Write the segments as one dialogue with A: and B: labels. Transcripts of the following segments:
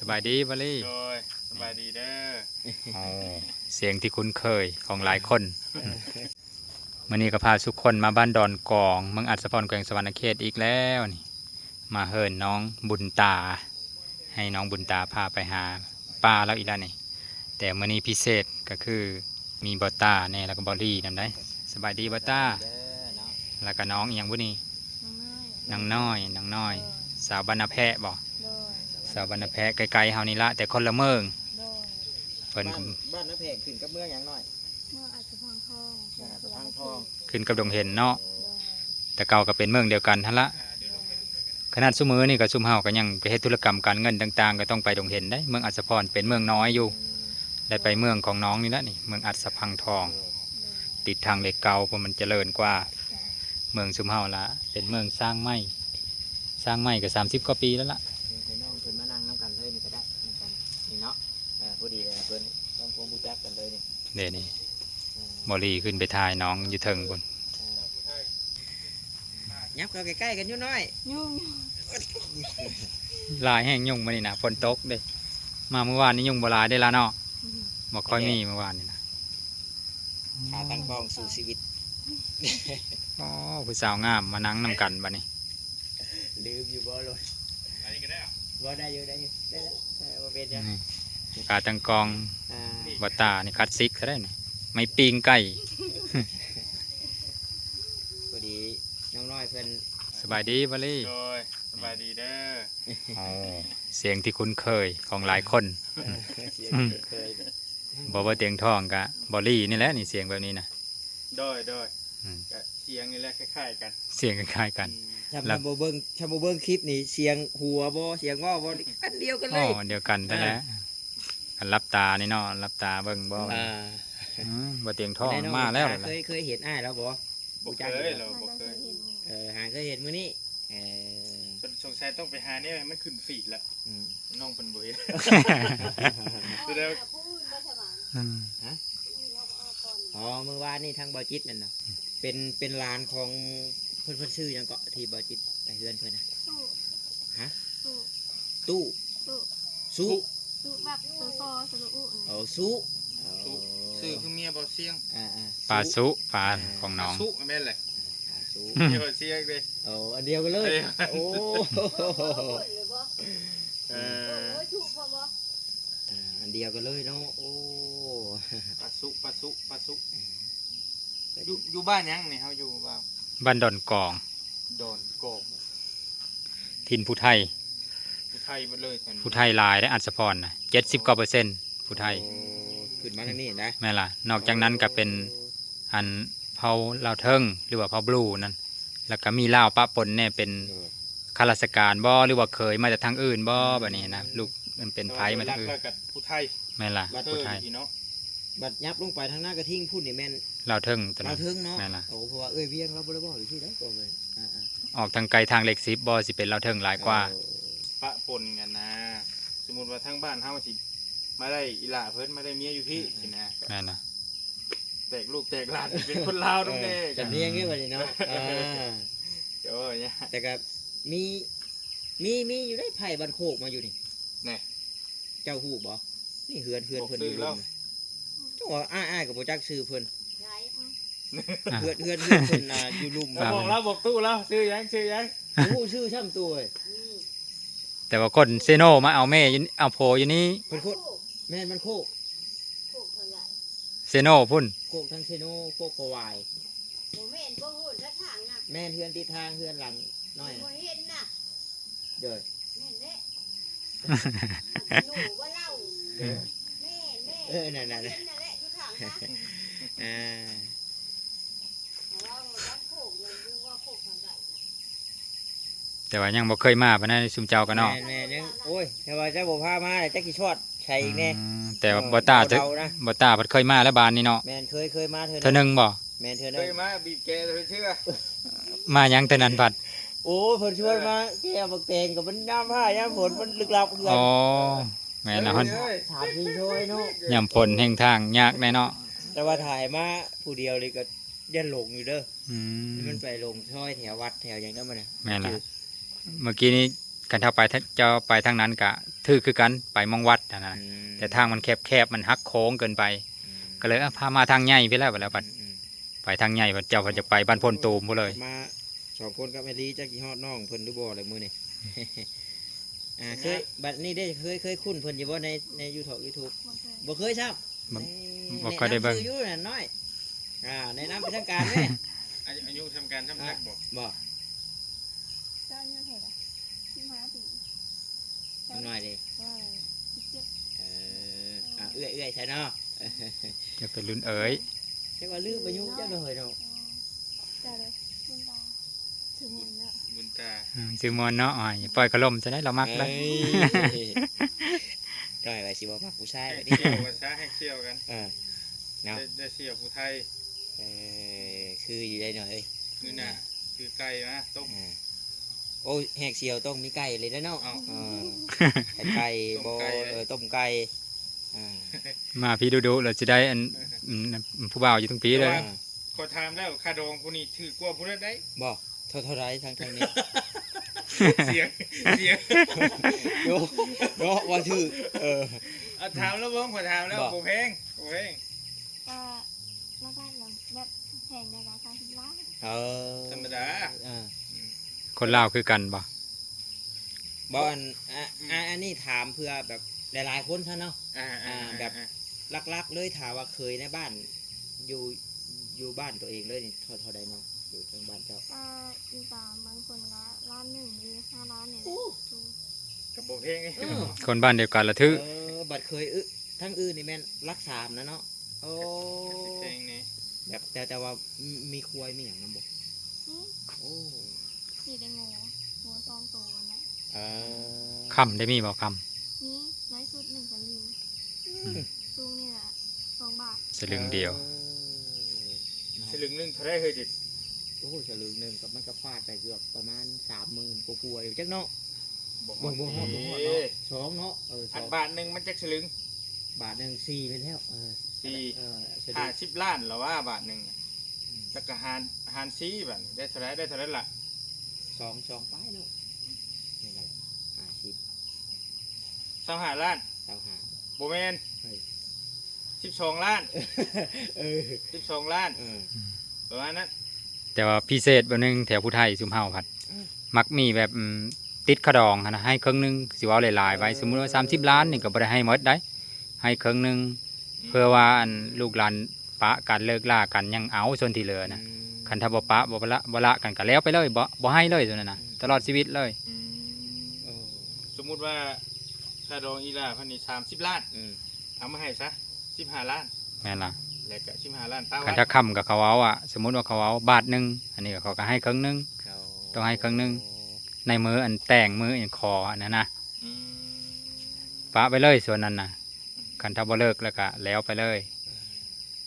A: บายดีบอลลี่
B: โดยสบายดีเด้อ
A: เสียงที่คุ้นเคยของหลายคนมื่อนี้ก็พาทุกคนมาบ้านดอนกองเมืองอัศพรแขวงสวรรณเขตอีกแล้วนี่มาเฮินน้องบุญตาให้น้องบุญตาพาไปหาป้าแล้วอีกแล้วนี่แต่มื่อนี้พิเศษก็คือมีบอต้าเนี่ยแล้วก็บอลลี่นำได้สบายดีบอต้าแล้วก็น้องอย่างบุนี้นางน้อยสาวบรรณแพะบอกสาวบรรณแพะไกลๆเฮานี่ละแต่คนละเมืองเพิ่น
C: บ้านน้าแพงขึ้นกับเมืองอย่างน้อย
D: เมื่ออาจจะพังทอง
C: ทางทอง
A: ขึ้นกับดงเห็นเนาะแต่เก่าก็เป็นเมืองเดียวกันทั้งละขนาดซุมือนี่ก็ซุมเฮาก็ยังไปเฮ็ดธุรกรรมการเงินต่างๆก็ต้องไปดงเห็นได้เมืองอัศพรเป็นเมืองน้อยอยู่ได้ไปเมืองของน้องนี่ละนี่เมืองอัศพังทอง ติดทางเหล็กเก่าเพราะมันเจริญกว่าเมืองซุมเฮาละเป็นเมืองสร้างไม้ก็30 กว่าปีแล้วล่ะ
C: ให้น้องเพิ่นมานั่งน้ำกันเลยนี่ก็ได้น้ำกันนี่เนาะพอดีเลยเพิ่นต้องพวงบูจักกันเลยนี่
A: เดี๋ยวนี้บอลีขึ้นไปถ่ายน้องอยู่เทิงบน
C: ยับเข้าใกล้ๆกันอยู่น้อย
D: ยุ่ง
A: ลายแห้งยุ่งมานี่นะฝนตกเด้มาเมื่อวานนี้ยุ่งบหลายได้ละเนาะบ่ค่อยมีเมื่อวานนี่นะ
C: ขาตั้งกล้องสู่ชีวิต
A: อ๋อผู้สาวงามมานั่งนำกันบัดนี้
C: ลืมอยู่บ่เลยบ่ได้อยู่ได้แล้วบ่เป็นจ้ะ
A: นี่กาตังกองบัตตานี่คัดซิกซะได้นี่ไม่ปิงไก่
C: พอดีน้องน้อยเพิ่น
A: สบายดีบอลี่
B: โดยสบายดีเด้อ
A: เสียงที่คุ้นเคยของหลายคน
C: เสียงเคย
A: บอกว่าเตียงทองกะบอลี่นี่แหละนี่เสียงแบบนี้นะ
B: โดย
A: อืม
B: ก็เสียงนี่แหละคล้ายๆกัน
A: เสียงคล้ายๆกัน
C: ชาโบเบิ้งคลิปนี่เสียงหัวบ่เสียงง้อบ่อันเดียวกันเล
A: อ๋อย เดียวกันนั่นแหละกันรับตานี่เนาะรับตาเบิ่งบ่บ่เตียงทองมาแล้วล่ะ
C: เคยเห็นอ้ายแล้วบ่
B: บ่เคยเราบ่เคย
C: หาเคยเห็นมื้อนี้
B: สงสัยต้องไปหาเนี่ยมันขึ้นฟีดละน้องเป็นบ่เห็น
A: อืม
C: อ๋อเมื่อวานนี่ทางบอจิตนั่นน่ะเป็นลานของเพิ่นชื่อหยังเกาะที่บอจิตไปเฮือนเพิ่นน่ะ
D: สู้
C: ฮะ
D: สู้
C: ตู้
D: สู้
C: ซุ
D: สู้แบบซอสระอุ
C: เอาซุ
B: ชื่อคือเมียบ่เสียง
A: ปลาสุปลาของน้อง
B: สุแม่นแหละ
C: ซุ
B: เมียบ่เสียงเด้
C: เอาอันเดียวกันเลยโอ้
B: เออ
C: อันเดียวกันเลยเนาะโอ้
B: ปลาสุอยู่บ้านยังนี่เฮาอยู่บ้าน
A: บ้านดอนกอง
B: ดอนกอก
A: ถิ่นผู้ไทย
B: ผู้ไทยหมดเลย
A: ผู้ไทยหลายและอัศพรนะ70% ผู้ไทย
C: ขึ้นมาทางนี้นะ
A: แม่ล่ะนอกจากนั้นก็เป็นอันเผาลาวเทิงหรือว่าเผาบลูนั่นแล้วก็มีลาวปะปนเนี่ยเป็นข้าราชการบ่หรือว่าเคยมาจากทางอื่นบ่แบบนี้นะลูกมันเป็นไผมาจากอื่น
B: แล้วก็ผู้ไทย
A: แม่ล่ะผู้ไทย
B: เนาะ
C: บัดยับลงไปทางหน้ากระทิ่งพูดนี่แม่น
A: ลาวเทิงตัว
C: เรา
A: นั้น
C: ถึงเนาะ
A: แม่ล่ะ
C: โอ้เพราะว่าเวียงเราบ่ได้บอกอยู่ที่ไหนก่อนเลย
A: ออกทางไกลทางเหล็ก10บ่สิเป็นลาวเทิงหลายกว่า
B: ปะปนกันนะ สมมุติว่าทางบ้านเฮาสิมาได้อีหล่าเพิ่นมาได้เมียอยู่พี่สินะ
A: แม่น่ะ
B: แตกลูกแตกหลานเป็นคนลาวตรงนี้
C: จำเนียงเงี้ยบัดนี้เนาะ
B: เจ้าเนี่ย
C: แต่ก็มีอยู่ได้ไผ่บันโคกมาอยู่นี่
B: แน่
C: เจ้าฮู้บ่นี่เฮือนเพิ่นอยู่ลุมเจ้าว่าอ้ายกับโปรจักชื่อเพิ่นเฮือนเพิ่นอยู่ลุม
B: เราบอกแล้วบอกตู้แล้วชื่อยัง
C: ฮู้ชื่อช่ำตัวเว้ย
A: แต่ว่าคนเซโนมาเอาแม่อยู่เอาโพอยู่นี่
C: เพิ่นโคตรแม่นมันโคก
A: เซโนพุ่น
C: โคกทั้งเซโนโคกกวายแม่นเฮือนติดทางเฮือนหลังน้อยน่ะเด้อนั่นอ่า
A: แต่ว่ายังบ่เคยมาปานนั้นซุมเจ้ากันเนาะ
C: แม่ยังโอ้ยแต่ว่าเจ้าบ่พามาเลยจักสิชอดใช่อีกแน่
A: แต่ว่าบ่ตา
C: เดานะ
A: บ่ตาเพิ่นเคยมาแล้วบานนี้เนาะ
C: แม่นเคยมาเธอ
A: เท่านึงบ่
C: แม่นเธอ
B: เค
C: นึง
B: ยมาบีบแกเลยเชื่อ
A: มายังเท่านั้นพัด
C: โอ้เพิ่นชวนมาแก้บักแตงกับมันน้ำผ้ายามฝนมันลึกลับเกิน
A: อ๋อแม่นแล้วฮอน
C: ถามพี่ช่วยเนาะ
A: ยามฝนแห่งทางยากแน่เนาะ
C: แต่ว่าถ่ายมาผู้เดียวเลยก็ยันหลงอยู่เด้อ
A: อืม
C: มันไปลงช่อยแถววัดแถวอย่างนั้นมันน่ะ
A: แม่นล่ะเมื่อกี้นี้กันเท่าไปเจ้าไปทางนั้นกะ ถือคือกันไปมองวัดนั่นน่ะ
C: อืม
A: แต่ทางมันแคบๆมันหักโค้งเกินไป
C: อืม
A: ก็เลยพามาทางใหญ่ไปแล้วบัดแล้วบัด
C: อืม
A: ไปทางใหญ่บัดเจ้าเพิ่นจะไปบ้านพนตูมพุ่นเลย
C: มาสองคนกับแม่ลีจักกี่ฮอดน้องเพิ่นหรือบ่อะไรมื้อนี่ เคยบัดนี้ได้เคยคุ้นเพิ่นอยู่บ่ใน YouTube
D: บ่เคย
C: บ่เคยครับ
A: บ่
C: นี่
A: บ่ค่อยได้เบิ่ง
C: แนะนำชื่ออยู่นั่นน้อยแนะนำเป็นทางการเด้
B: อายุทำการทำทักบอก
C: บ่
D: เจ้าเนี่ยเท่าไหร่ที่มาปี
C: น้อยเด้
D: ว่า17
C: เอเอื้อยใช่เนาะ
A: จะเป็นรุ่นเอ๋ย
C: จักว่าลืมอายุจักเลยเนาะ
D: จ้าเลยบุญตาถึงหมดแล้ว
B: บุญตา
A: ซื้อมอนเนาะอ้อยปล่อยกระลมจะได้เรามักเลย
C: ก้อยว่าสิบ่มักผู้ชาย
B: ให้
C: แบบนี้
B: เชี่ยวกันซะให้เชี่ยวกัน
C: เออเนาะ
B: ได้เชี่ยวผู้ไทย
C: คืออยู่ได้หน่อย
B: มื้อน่ะคือไก่นะต้ม
C: โอ้แหกเสียวต้องมีไก่เลยนะเนาะ
B: เอา
C: ไก่
B: ต้
C: บ่
B: มไก่เลย
C: ต้มไก่อ่า
A: มาพี่ดูเราจะได้อันผู้บ่าวอยู่ตรงปีเลย
B: ขอถามแล้วค่าดองผู้นี้ถือกว่าผู้นั้นได้
C: บ่เท่าไรทางนี้
B: เสียง
C: โยโยว่าถือ
B: เอาถามแล้วเบิ่งขอถามแล้ว
C: บอก
B: บ่แพงบ่แพง
D: ก็มาได้แล้วแบบแพงในราคา10 ล้าน
B: ธรรมดา
A: คนลาวคือกันบ่
C: บ่อันนี้ถามเพื่อแบบหลายๆคนซะเนาะ แบบ ลักๆเลยถามว่าเคยในบ้านอยู่บ้านตัวเองเลยนี่เท่าใดเนาะอยู่ทางบ้านเจ้า
D: ก็อยู่ตามบางคนก็ล้านหนึ่งหรือ5 ล้านเนี่ย
B: กับบ่แพงนี่
A: คนบ้านเดียวกันละทึ
C: บัดเคยทั้งอื่นนี่แม่นรักษามนะเนาะโอ้
B: แพงนี่
C: แบบแต่ว่ามีควายมีหยังนำบ่
D: นี่
C: โอ้
D: สีแดงงูซองโตนะ
C: เออ
A: คำได้มีบ่ค
D: นี่น้อยสุด1 สลึงสูงเนี่ย2 บาท
A: ำสลึงเดียว
B: สลึงหนึงเท่าไหร่เฮ้ยจิ
C: โอ้สลึงหนึงกับมันก็ฟาดไปเกือบประมาณ 30,000กว่าๆอยู่จักเนาะ
B: บ่ฮ
C: บ่
B: อด
C: บ่ฮอดบ่ฮอด
B: เอ้ย
C: เนาะสองเนาะส
B: อั
C: อน ง
B: บาทหนึงมันจักสลึง
C: บาทหนึง4ไปแล้ว
B: สี่
C: สลึง
B: 50ล้านแล้วว่าบาทหนึงแล้วก็หารซีบัดนี้ได้เท่าไหร่ล่ะ
C: สองป้ายเนาะยังไง50
B: 25ล้าน
C: 25
B: บ่แม่น
C: เฮ้ย
B: 12ล้าน
C: เออ
B: 12ล้าน
C: เออ
B: ประมาณนั้น
A: แต่ว่าพิเศษแบบนึงแถวผู้ไทยซุมเฮาพัด
C: อืม
A: มักมีแบบติดขะดองหั้นนะให้ครึ่งหนึงสิว่าหลายๆไว้สมมุติว่า30 ล้านนี่ก็บ่ได้ให้หมดได้ ให้ครึ่งหนึงเพื่อว่าอันลูกหลานปะกันเลิกลากันยังเอาส่วนที่เหลือนะคันถ้าบ่ปะบ่ละกันก็แล้วไปเลยบ่ให้เลยตัวนั้นน่ะตลอดชีวิตเลย
B: อืม
C: โอ้
B: สมมุติว่าค่าดองอีหล่าเพันนี่30ล้าน
C: อืม
B: เอามาให้ซะ15ล้าน
A: แม่นล่ะ
B: แล้วก็15ล้านป้า
A: คัน
B: ไว้
A: ถ้าคำกับเขาเอาสมมุติว่าเขาเอาบาทหนึงอันนี้ก็เขาก็ให้ครึ่งหนึง ต้องให้ครึ่งหนึ่ง ในมืออันแต่งมืออันคออันนั้นนะ
B: อืม
A: ปะไปเลยส่วนนั้นนะคันถ้าบ่เลิกแล้วก็แล้วไปเลย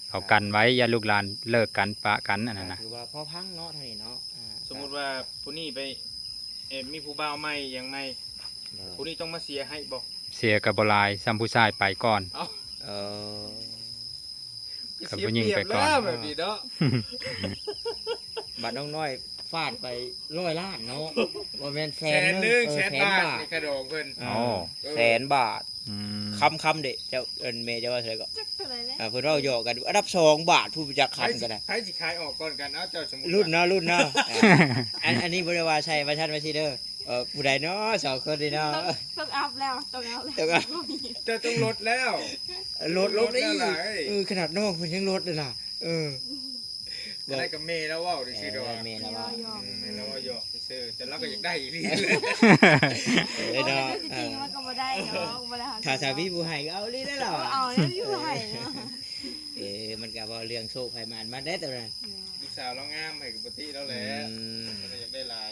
A: เขากันไว้อย่าลูกหลานเลิกกันปะกันอันนั้นนะ
C: ถือว่าพอพังเนาะเท่านี้เนาะ
B: สมมุติว่าผู้นี้ไปมีผู้บ่าวใหม่อย่างไรผู้นี้ต้องมาเสียให้บ่
A: เสียกับบหลายซ้ำผู้ชายไปก่อน
C: เออ
A: กับผู้หญิงไปก่อน
B: เสียเปรียบแล้วแบบนี้เนาะ
C: บัตรน้องน้อยฟาดไป100 ล้านเนาะว่าแม่นแส
B: แส
C: น
B: น
C: ห
B: ห
C: นึ
B: นึ
C: ง
B: งแสนบาทในค่าดองเพิ่น
C: เออ
A: โอ้
C: แสนบาท
A: อืม
C: คำเด็เจ้าเมย์จะว่าเท่าไหร่ก็
D: จักเท่าไหร่แล้ว
C: เพิ่นเราหยอกกันอันดับ2 บาทผู้จักคันกันนะ
B: ใครสิขายออกก่อนกันเอาเจ้าสมมุติ
C: รุ่นเนาะอันนี้บริวารชัยประชันมาซีเดอร์ผู้ใดเนาะ2 คนนี่เนาะ
D: ต้องอัพแล้วต้องอัพแล้ว
C: ต้องอัพ
B: เจ้าต้องลดแล้ว
C: ลดได้
B: แล้วล่ะ
C: ขนาดน้องเพิ่นยังลดเลยล่ะ
B: อะไรกับเมย์แล้วเว้าดิสิดอก
C: เมย์แล้ว
D: ย
C: ว่า
D: อยอ
B: เมย์แล้วว่าหยอกซื่อๆแต่เราก็อยากได้อีหลี
C: เนาะ
D: จริงๆมันก็บ่ได้เนาะบ่ได้
C: ถ้าพี่ผู้ให้ก็เอาลีได้หรอ
D: เอาแล้วอยู่ให้เนาะ
C: มันก็บ่เรื่องโชคให้มันมาได้แต่นั้น
B: ลูกสาวเรางามให้กับปกติแล้วแหละเราก็อยากได้หลาย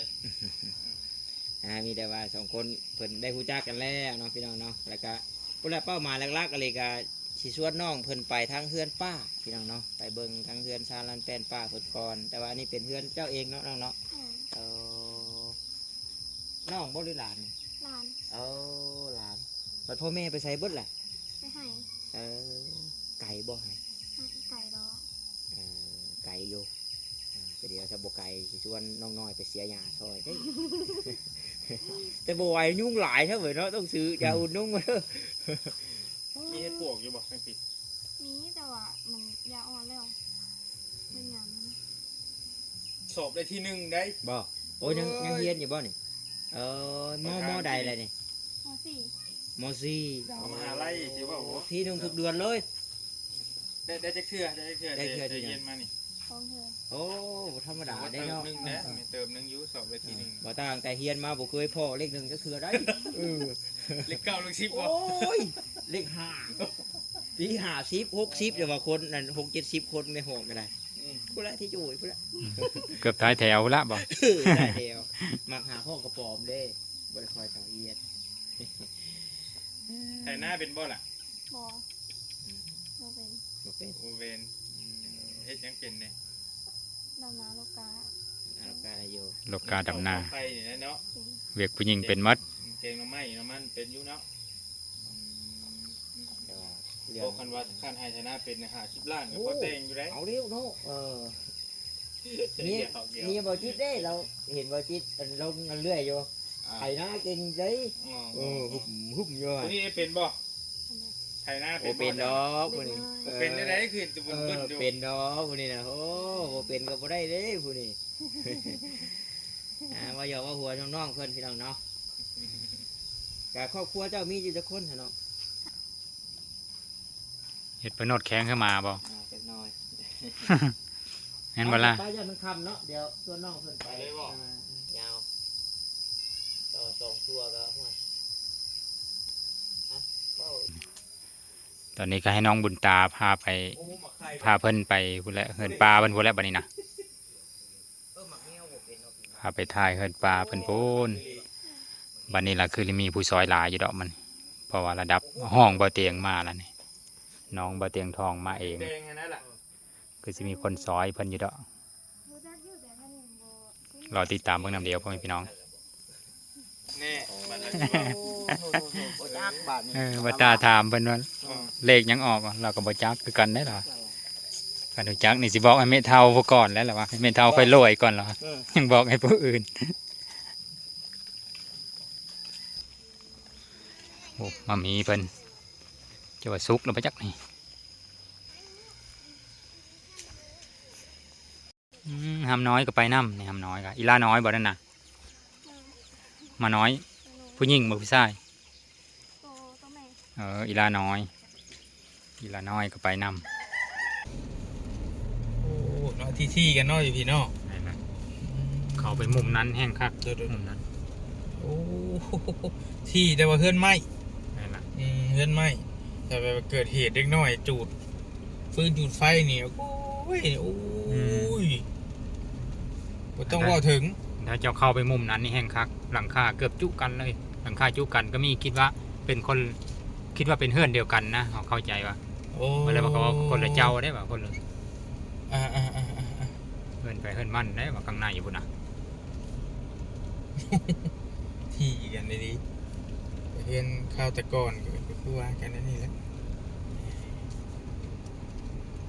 C: มีแต่ว่า2 คนเพิ่นได้รู้จักกันแล้วเนาะพี่น้องเนาะแล้วก็ผู้ละเป้าหมายหลักๆก็เลยก็สิชวนน้องเพิ่นไปทางเฮือนป้าพี่น้องเนาะไปเบิ่งทางเฮือนซาลันแป้นป้าเพิ่นก่อนแต่ว่าอันนี้เป็นเฮือนเจ้าเองเนาะน้องเนาะน้องบ่หรือหลาน
D: ล้าน
C: หลานบัดพ่อแม่ไปใส่เบิดแหละ
D: ไปให้
C: ไก่บ่ให้
D: ไก่ดอก
C: ไก่อยู่เดี๋ยวถ้าบ่ไก่สิชวนน้องน้อยไปเสียหญ้าซอยเด้ แต่บ่ไหวยุ่งหลายเท่าไหร่เนาะต้องซื้อยาอุ่นนุ่งมาเด้อ
B: มีเฮ็ดปวกอยู่บ่แม่ปี
D: มีแต่ว่ามันยาอ่อนแล้วเป็นอย่างนั้น
B: สอบได้ที่หนึ่งได้
C: บ่โอ้ยยังเฮียนอยู่บ่นี่มอใดอะไรนี่
D: มสี่
C: มอสี่
B: เอามหาลัยสิว่าโอ้
C: ที่หนึงทุกเดือนเลย
B: ได้จักเทื่อได้จักเทื่อ
C: ได้เทื่อ
B: ได้เย็นมานี่
D: ต้องเธอ
C: โอ้บ่ธรรมดาได้
B: เติม
C: เนาะ
B: หนึงนะไม่เติมหนึงอยู่สอบได้ที่หนึ่ง
C: บ่ต่างแต่เฮียนมาบ่เคยพอเลขหนึ่งก็คือได้
B: เลขเก้าเลขสิบ
C: โอ้
B: บ่
C: ยเลขห้าที่50 60เดี๋ยวว่าคนนั่น6 70คนในห้องก็ได้ผู้ละที่จุ้ยผู้ละ
A: เกือบท้ายแถวละบ่
C: ได้เดียวมักหาพ่อกระป๋อมเด้บ่ได้คอยต่อเอียด
B: แต่หน้าเป็นบ่ล่ะ
D: บอเราเป็น
C: บ่เป็น
B: โอเวนเฮ็ดหยังเป็นเนี่ย
D: ดำน้ำโลกา
C: อาการอะไรอยู่
A: โลกาดำนา
B: ไปนี่นะเนาะ
D: เป็น
A: เวียกผู้หญิงเป็นหมัด
B: เก่งน้ำไม้น้ำมันเป็นอยู่เนาะ
C: แต่ว่าเรื่อ
B: บอกกันว่าคันให้ชนะเป็น50ล้านก็พอแต่งอยู่ได้
C: เอาเร็วเนาะนี่
B: เดี๋ยวเอาเดี๋ยว
C: นี่บ่จิตเด้เราเห็นบ่จิตลงกันเรื่อยอยู่ไอ้หน้าเก่งใจหุ่มอยู่
B: คนนี้เป็นบ่
D: เป็นไง
B: ไทยหน้า
C: โอ้
B: เป็น
C: เป็นดอกผู้นี้
B: เป็นได้ได้คือจะบุญบุญอยู่
C: เป็นดอกผู้นี้นะโอ้บ่เป็นก็บ่ได้เด้ผู้นี้ ว่าอย่าว่าหัวน้องๆเพิ่นพี่น้องเนาะกะครอบครัวเจ้ามีอยู่จักคนเหรอเนาะ
A: เฮ็ดไปโนดแข้งขึ้นมาบ่
C: จักหน่อย
A: แม่นบ่ล่ะ
C: ไปยันมันคำเนาะเดี๋ยวส่วนน้องเพิ่นไปยาวต่อ2ตัวก็ห่วยฮะเว้า
A: ตอนนี้ก็ให้น้องบุญตาพาไปพาเพิ่นไปพุ่นแหละเฮินปลาเพิ่นพุ่นแหละบัดนี้นะ
C: หมักเงี้ยวบ่เป็นเนาะ
A: พาไปถ่ายเฮินปลาเพิ่นพูนบัดนี้ล่ะคือมีผู้ซอยหลายอยู่ดอกมัน เพราะว่าระดับห้องบ่เตียงมาแล้วนี่น้องบ่เตียงทองมาเอง
B: แดงอันนั้นล่ะ
A: คือสิมีคนซอยเพิ่นอยู่ดอก
D: รู้จักอยู่แต่ท่านยังบ
A: รอติดตามเบิ่งนำเดียวพ่อแม่พี่น้อง
B: แน่บัดนั้น
C: โอ้โหจักบาทนี่
A: บ่ตาถามเพิ่นว่าเลขหยังออกเราก็บ่จักคือกันได้ล่ะกันรู้จักนี่สิบอกให้เมเฒ่าผู้ก่อนแล้วล่ะว่าให้เมเฒ่าค่อยรวยก่อนเหรอยังบอกให้ผู้อื่นโอ้มามีเพิ่นจะว่าสุกแล้วบ่จักนี่หำน้อยก็ไปนำนี่หำน้อยก็อีลาน้อยบ่นั่นน่ะมาน้อยผู้หญิงบ่ผู้ชาย
D: โตแม่
A: อีลาน้อยอีลาน้อยก็ไปนำ
B: โอ้เนาะที่กันเนาะอยู่พี่เนาะ
A: เขาไปมุมนั้นแห้งคัก
B: เดี๋ยว
A: มุมนั้น
B: โอ้ที่แต่ว่าเฮือนไหม้
A: นั่นล่ะ
B: เฮือนไหม้แต่แบบเกิดเหตุเล็กน้อยจูดฟืนจูดไฟนี่โอ้ยบ่ต้องเว่าถึง
A: ถ้าเจ้าเข้าไปมุมนั้นนี่แห้งคัก หลังคาเกือบจุกันเลย หลังคาจุกันก็มีคิดว่าเป็นคนคิดว่าเป็นเฮือนเดียวกันนะเขาเข้าใจว่า
B: โอ้
A: เมื่อไรบอกว่าคนละเจ้าได้ป่ะคนละ
B: อ่า
A: เฮือนไปเฮือนมั่นได้ป่ะข้างในอยู่พุ่นนะ
B: ที่กันได้ดีเฮือนข้าวแต่ก่อนก็คือว่ากันนั่นนี่แหละ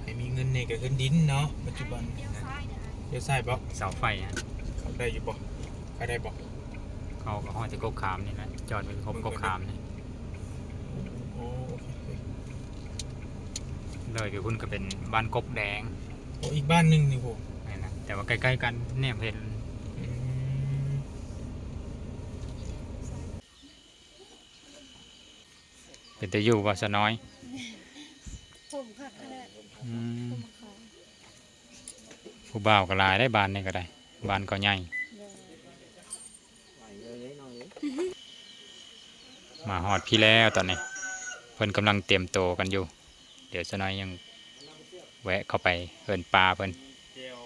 B: ให้มีเงินนี่ก็ขึ้นดินเนาะปัจจุบัน
D: เลี้ยวซ้ายเนี่ย
B: เดี๋ยวใส่บ่
A: เสาไฟฮะ
B: เขาได้อยู่บ่เขาได้บ่
A: เขาก็ห้อยแต่กกขามนี่แหละจอดเป็นครบกกขามนี่
B: โอ้โอเค
A: เลยไปพุ่นก็เป็นบ้านกกแดง
B: โอ้อีกบ้านหนึงนี่ผม
A: นี่นะแต่ว่าใกล้ๆกันแนบเห็นเป็นแต่อยู่ว่าสะน้อย
D: ผมค่ะขนาด
A: อืม
D: ผมขาว
A: ผู้บ่าวก็หลายได้บ้านนี่ก็ได้บ้านก็ใหญ่
C: ไหวเลยน้องเอ้ย
A: มาฮอดพี่แล้วตอนนี้ เพิ่นกำลังเตรียมโตวกันอยู่ เดี๋ยวสน้อยยังแวะเข้าไปเฮินปลาเพิ่น
B: เจียว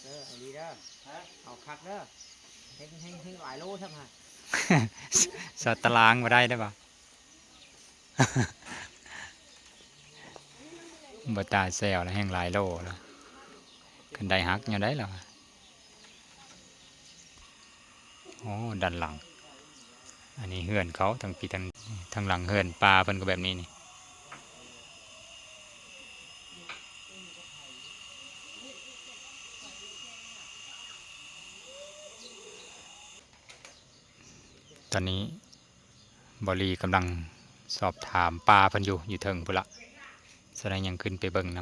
C: เด้อเอาดีเด้อเอาคักเด้อเฮงหลายโลใช่ไหม
A: สตารางมาได้ป่ะ บ่ตาแซวแล้วแห้งหลายโลแล้วคันไดฮักยังได้หรอโอ้ด้านหลัง อันนี้เฮือนเขาทางปีทางหลังเฮือนปลาเพิ่นก็แบบนี้นี่ ตอนนี้บอลีกำลังสอบถามปลาเพิ่นอยู่เทิงพุ่นละแสดงยังขึ้นไปเบิ่งน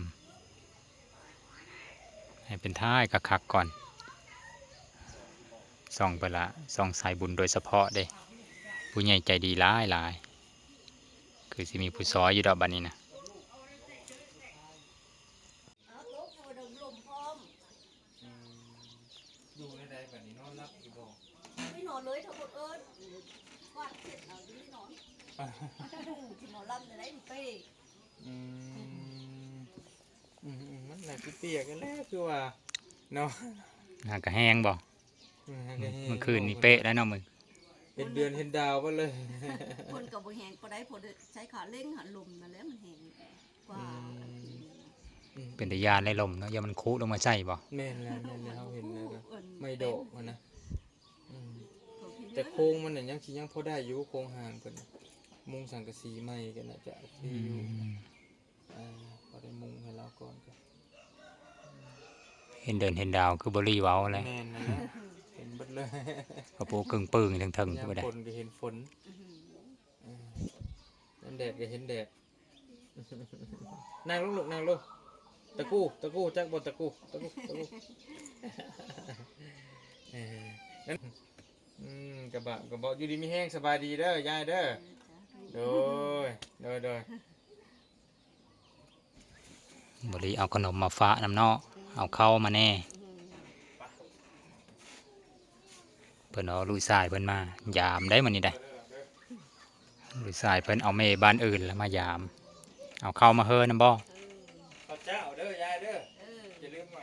A: ำให้เป็นท้ายคักๆก่อนส่องไปละส่องสายบุญโดยเฉพาะเด้ผู้ใหญ่ใจดีหลายคือสิมีผู้ซอยอยู่ดอกบัดนี้นะ
B: อยู่ในใดแบบนี้นอนรับอยู่บ่
E: ไม่นอนเลยทั้งหมดวาดเสร็จแล้วไม่นอนที่หมอลำจะได้ไป
B: อืมมันน่ะสิเปียกกันแล้วคือว่าเนาะ
A: หากระแห้งบ่เมื่อคืนนี่เป๊ะแล้วเนาะมึง
B: เห็นเดือนเห็นดาวไปเลย
E: คนกับบ่แหงก็ได้พอใช้ขาเล่งหันลมมาแล้วมันแหงกว่า
A: เป็นตะยานในลมเนาะอย่ามันคุลงมาใส่บ่
B: แม่นแล้วเขาเห็นแล้วก็ไม่โดกมันนะแต่โครงมันน่ะยังพอได้อยู่โครงห่างเพิ่นมุงสังกะสีใหม่กันน่ะจะดีอยู่พอได้มุงให้เราก่อนก็
A: เห็นเดินเห็นดาวคือบรีเว้าอะไร
B: แม่นนั่นแหละเห็นเบิดเลย
A: กระปูกึ่งปึ้งถึง
B: ยาม
A: ก็ได้
B: ฝนก็เห็นฝนนั่นแดดก็เห็นแดด นั่งลงลูกนั่งลงตะกู้จักบนตะกู้นั่นกระบะอยู่ดีมีแห้งสบายดีเด้อยายเด้อโดย
A: บรีเอาขนมมาฟ้าน้ำเนาะเอาเข้ามาแน่เพิ่นเอาลุยสายเพิ่นมายามได้มันนี่ได้ลุยสายเพิ่นเอาแม่บ้านอื่นแล้วมายามเอาเข้ามาเฮินนำบ่
B: ข้าวเจ้าเด้อยายเด้ออย่าลืมว่า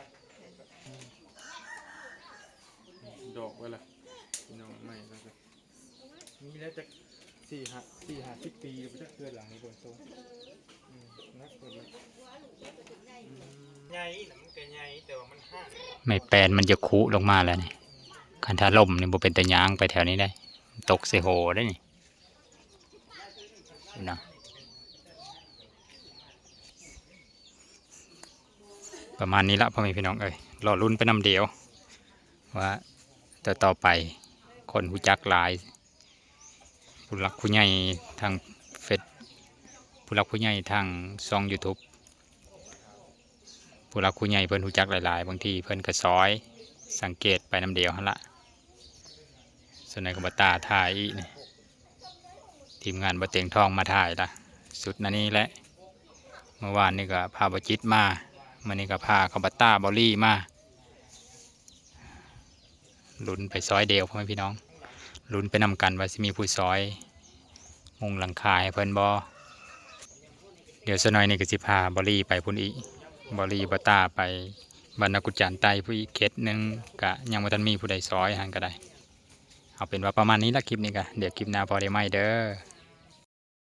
B: ดอกไว้ละพี่น้องใหม่แล้วก็มีแล้วจะ4-50 ปีไปจะเกิดหลังนี้บนโต๊ะนักเกิดเลยใหญ่น่ะมันก็ใหญ่แต่ว่ามันห่าง
A: ไม่แปลนมันจะคุลงมาแล้วนี่คันถ้าลมนี่บ่เป็นตะยางไปแถวนี้ได้ตกใส่โหได้นี่นะประมาณนี้ละพ่อแม่พี่น้องเอ้ยรอรุ่นไปนำเดียวว่าต่อไปคนหูจักหลายผู้หลักผู้ใหญ่ทางเฟซผู้หลักผู้ใหญ่ทางช่อง YouTube ผู้หลักผู้ใหญ่เพิ่นหูจักหลายๆบางทีเพิ่นก็ซอยสังเกตไปนำเดียวหั่นละส่วนในกับบตาถ่ายอีกนี่ทีมงานบ่เตียงทองมาถ่ายละสุดนั่นนี่แหละเมื่อวานนี่ก็พาบจิตมามื้อนี้ก็พาเขาบัตตาบอลลี่มาลุ้นไปซอยเดียวพ่อแม่พี่น้องลุ้นไปนำกันว่าสิมีผู้ซอยมุงหลังคาให้เพิ่นบ่เดี๋ยวสักหน่อยนี่ก็สิพาบอลลี่ไปพุ่นอีกบอลลี่บัตตาไปบรรณกุจจานไตผู้อีกเขตหนึงก็ยังบ่ทันมีผู้ใดซอยหันก็ได้เอาเป็นว่าประมาณนี้ละคลิปนี้ก็เดี๋ยวคลิปหน้าพอได้ไหมเด้อ